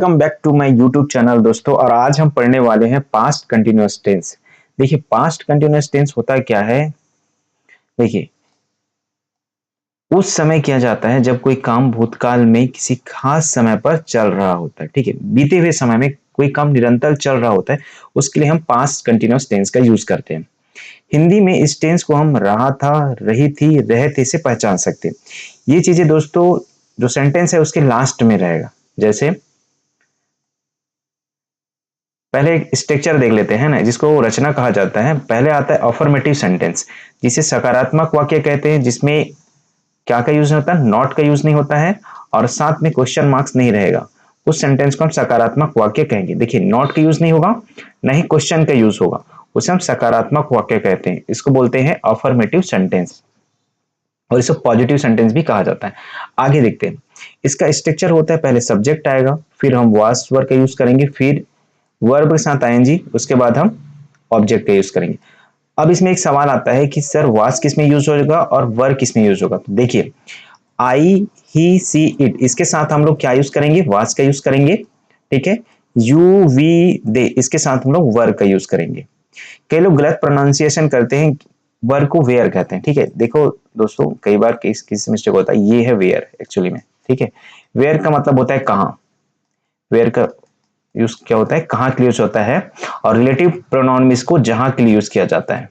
Welcome back to my YouTube channel दोस्तों। और आज हम पढ़ने वाले हैं पास्ट कंटिन्यूअस टेंस। देखिए पास्ट कंटिन्यूअस टेंस होता क्या है। देखिए उस समय किया जाता है जब कोई काम भूतकाल में किसी खास समय पर चल रहा होता है। ठीक है, बीते हुए समय में कोई काम निरंतर चल रहा होता है, उसके लिए हम पास्ट कंटिन्यूअस टेंस का यूज करते हैं। हिंदी में इस टेंस को हम रहा था, रही थी, रहे थे से पहचान सकते हैं। ये चीजें दोस्तों जो सेंटेंस है उसके लास्ट में रहेगा। जैसे पहले एक स्ट्रक्चर देख लेते हैं ना, जिसको रचना कहा जाता है। पहले आता है अफर्मेटिव सेंटेंस, जिसे सकारात्मक वाक्य कहते हैं, जिसमें क्या का यूज नहीं होता, नॉट का यूज नहीं होता है और साथ में क्वेश्चन मार्क्स नहीं रहेगा। उस सेंटेंस को हम सकारात्मक वाक्य कहेंगे। देखिए नॉट का यूज नहीं होगा, नहीं क्वेश्चन का यूज होगा, उसे हम सकारात्मक वाक्य कहते हैं। इसको बोलते हैं अफर्मेटिव सेंटेंस और इसे पॉजिटिव सेंटेंस भी कहा जाता है। आगे देखते हैं, इसका स्ट्रक्चर होता है पहले सब्जेक्ट आएगा, फिर हम वास वर्ब का यूज करेंगे, फिर वर्ब के साथ आईएनजी, उसके बाद हम ऑब्जेक्ट का यूज करेंगे। अब इसमें एक सवाल आता है कि सर वास किस में यूज होगा और वर्ब किस में यूज होगा। तो देखिए आई, ही, सी, इट, इसके साथ हम लोग क्या यूज करेंगे, वास का यूज करेंगे। ठीक है, यू, वी, दे, इसके साथ हम लोग वर्ब का यूज करेंगे। कई लोग गलत प्रोनाउंसिएशन करते हैं, वर्ब को वेयर कहते हैं। ठीक है, देखो दोस्तों कई बार किस मिस्टेक होता है, ये है वेयर एक्चुअली में। ठीक है, वेयर का मतलब होता है कहाँ, वेयर का यूज क्या होता है, कहाँ के लिए यूज होता है। और रिलेटिव प्रोनाउन में इसको जहां के लिए यूज किया जाता है,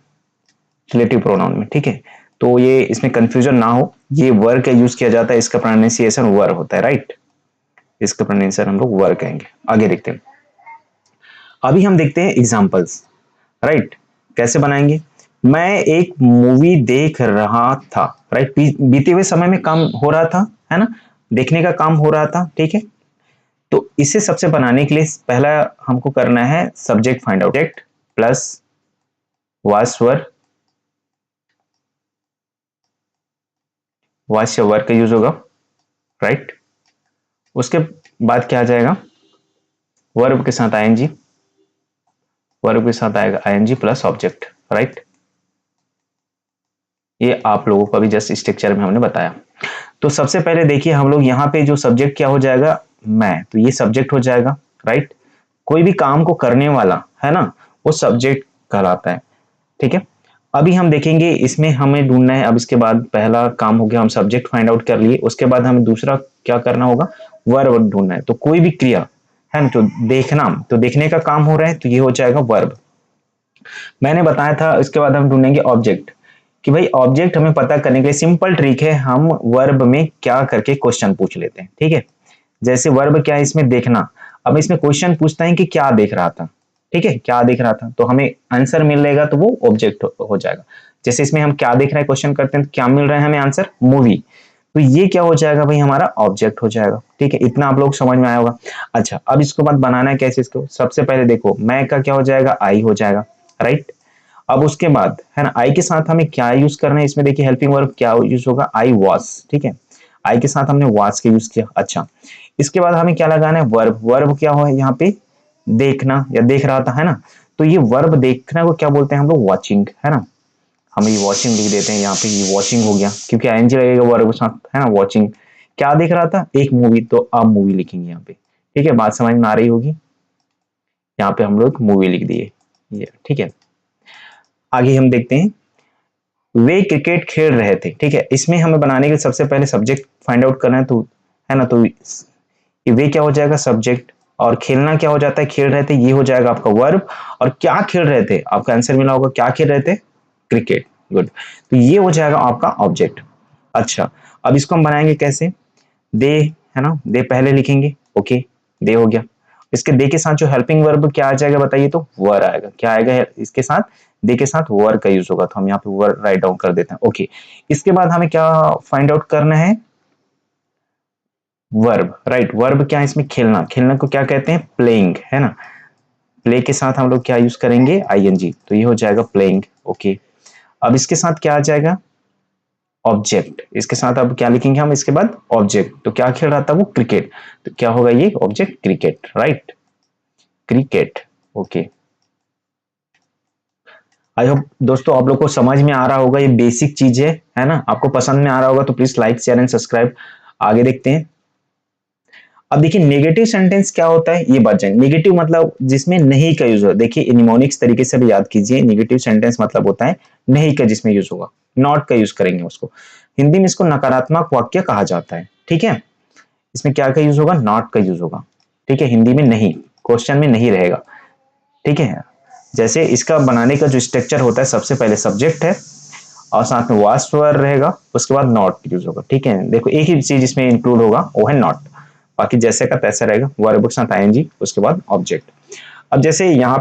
रिलेटिव प्रोनाउन में। ठीक है, तो ये इसमें कंफ्यूजन ना हो, ये वर्ब का यूज किया जाता है, इसका प्रोनाउंसिएशन वर्ब होता है। राइट, इसका प्रोनाउंसिएशन हम लोग वर्ब कहेंगे। आगे देखते हैं, अभी हम देखते हैं एग्जांपल्स। राइट, कैसे बनाएंगे। मैं एक मूवी देख रहा था। राइट, बीते हुए समय में काम हो रहा था, है ना, देखने का काम हो रहा था। ठीक है, तो इसे सबसे बनाने के लिए पहला हमको करना है सब्जेक्ट फाइंड आउट, प्लस वास वर्ब, वास या वर्ब का यूज होगा। राइट, उसके बाद क्या आ जाएगा, वर्ब के साथ आईएनजी, वर्ब के साथ आएगा आईएनजी प्लस ऑब्जेक्ट। राइट, ये आप लोगों को अभी जस्ट स्ट्रक्चर में हमने बताया। तो सबसे पहले देखिए हम लोग यहाँ पे जो सब्जेक्ट क्या हो जाएगा, मैं, तो ये सब्जेक्ट हो जाएगा। राइट, कोई भी काम को करने वाला है ना, वो सब्जेक्ट कहलाता है। ठीक है, अभी हम देखेंगे इसमें हमें ढूंढना है। अब इसके बाद पहला काम हो गया, हम सब्जेक्ट फाइंड आउट कर लिए, उसके बाद हमें दूसरा क्या करना होगा, वर्ब ढूंढना है। तो कोई भी क्रिया है ना, तो देखना, तो देखने का काम हो रहा है, तो ये हो जाएगा वर्ब। मैंने बताया था इसके बाद हम ढूंढेंगे ऑब्जेक्ट, कि भाई ऑब्जेक्ट हमें पता करने के लिए सिंपल ट्रिक है, हम वर्ब में क्या करके क्वेश्चन पूछ लेते हैं। ठीक है, जैसे वर्ब क्या है इसमें, देखना। अब इसमें क्वेश्चन पूछता है कि क्या देख रहा था। ठीक है, क्या देख रहा था, तो हमें आंसर मिलेगा, तो वो ऑब्जेक्ट हो जाएगा। जैसे इसमें हम क्या देख रहे हैं क्वेश्चन करते हैं, तो क्या मिल रहा है हमें आंसर, मूवी, तो ये क्या हो जाएगा भाई, हमारा ऑब्जेक्ट हो जाएगा। ठीक है, इतना आप लोग समझ में आया होगा। अच्छा, अब इसको बाद बनाना है कैसे, इसको सबसे पहले देखो मैं का क्या हो जाएगा, आई हो जाएगा। राइट, अब उसके बाद है ना, आई के साथ हमें क्या यूज करना है, इसमें देखिए हेल्पिंग वर्ब क्या यूज होगा, आई वॉज। ठीक है, आई के साथ हमने वॉज का यूज किया। अच्छा, इसके बाद हमें क्या लगाना है, वर्ब। वर्ब क्या हो यहाँ पे, देखना या देख रहा था, है ना, तो ये वर्ब देखना को क्या बोलते हैं हम लोग, वॉचिंग, है ना। हम ये वॉचिंग लिख देते हैं यहाँ पे, ये वॉचिंग हो गया, क्योंकि आईएनजी लगेगा वर्ब के साथ, है ना। वॉचिंग क्या देख रहा था, एक मूवी, तो अब मूवी लिखेंगे यहाँ पे। ठीक है, बात समझ में आ रही होगी। यहाँ पे हम लोग मूवी लिख दिए ये। ठीक है, आगे हम देखते हैं, वे क्रिकेट खेल रहे थे। ठीक है, इसमें हमें बनाने के सबसे पहले सब्जेक्ट फाइंड आउट करना है, तो है ना, तो वे क्या हो जाएगा, सब्जेक्ट, और खेलना क्या हो जाता है, खेल रहे थे, ये हो जाएगा आपका वर्ब। और क्या खेल रहे थे, आपका आंसर मिला होगा, क्या खेल रहे थे, क्रिकेट। गुड, तो ये हो जाएगा आपका ऑब्जेक्ट। अच्छा, अब इसको हम बनाएंगे कैसे, दे, है ना, दे पहले लिखेंगे। ओके, दे हो गया। इसके दे के साथ जो हेल्पिंग वर्ब क्या आ जाएगा बताइए, तो वर आएगा। क्या आएगा इसके साथ, दे के साथ वर का यूज होगा, तो हम यहाँ पे वर राइट डाउन कर देते हैं। ओके, इसके बाद हमें क्या फाइंड आउट करना है, वर्ब। राइट, वर्ब क्या है इसमें, खेलना। खेलना को क्या कहते हैं, प्लेइंग, है ना। प्ले के साथ हम लोग क्या यूज करेंगे, आईएनजी, तो ये हो जाएगा प्लेइंग। ओके, अब इसके साथ क्या आ जाएगा, ऑब्जेक्ट। इसके साथ अब क्या लिखेंगे हम, इसके बाद ऑब्जेक्ट, तो क्या खेल रहा था वो, क्रिकेट, तो क्या होगा ये object, cricket. Right, cricket. Okay, I hope दोस्तों आप लोग को समझ में आ रहा होगा, ये बेसिक चीज है ना, आपको पसंद में आ रहा होगा, तो please like share and subscribe. आगे देखते हैं, अब देखिए नेगेटिव सेंटेंस क्या होता है ये बात जानिए। नेगेटिव मतलब जिसमें नहीं का यूज हो। देखिए निमोनिक्स तरीके से भी याद कीजिए, नेगेटिव सेंटेंस मतलब होता है नहीं का जिसमें यूज होगा, नॉट का यूज करेंगे उसको। हिंदी में इसको नकारात्मक वाक्य कहा जाता है, ठीक है। इसमें क्या का यूज होगा, नॉट का यूज होगा, ठीक है। हिंदी में नहीं, क्वेश्चन में नहीं रहेगा, ठीक है। जैसे इसका बनाने का जो स्ट्रक्चर होता है, सबसे पहले सब्जेक्ट है और साथ में वास वर्ब रहेगा, उसके बाद नॉट यूज होगा, ठीक है। देखो एक ही चीज इसमें इंक्लूड होगा, वो है नॉट। बाकी जैसे का तैसा रहेगा, वर्ब के साथ आईएनजी, उसके बाद ऑब्जेक्ट। अब जैसे यहाँ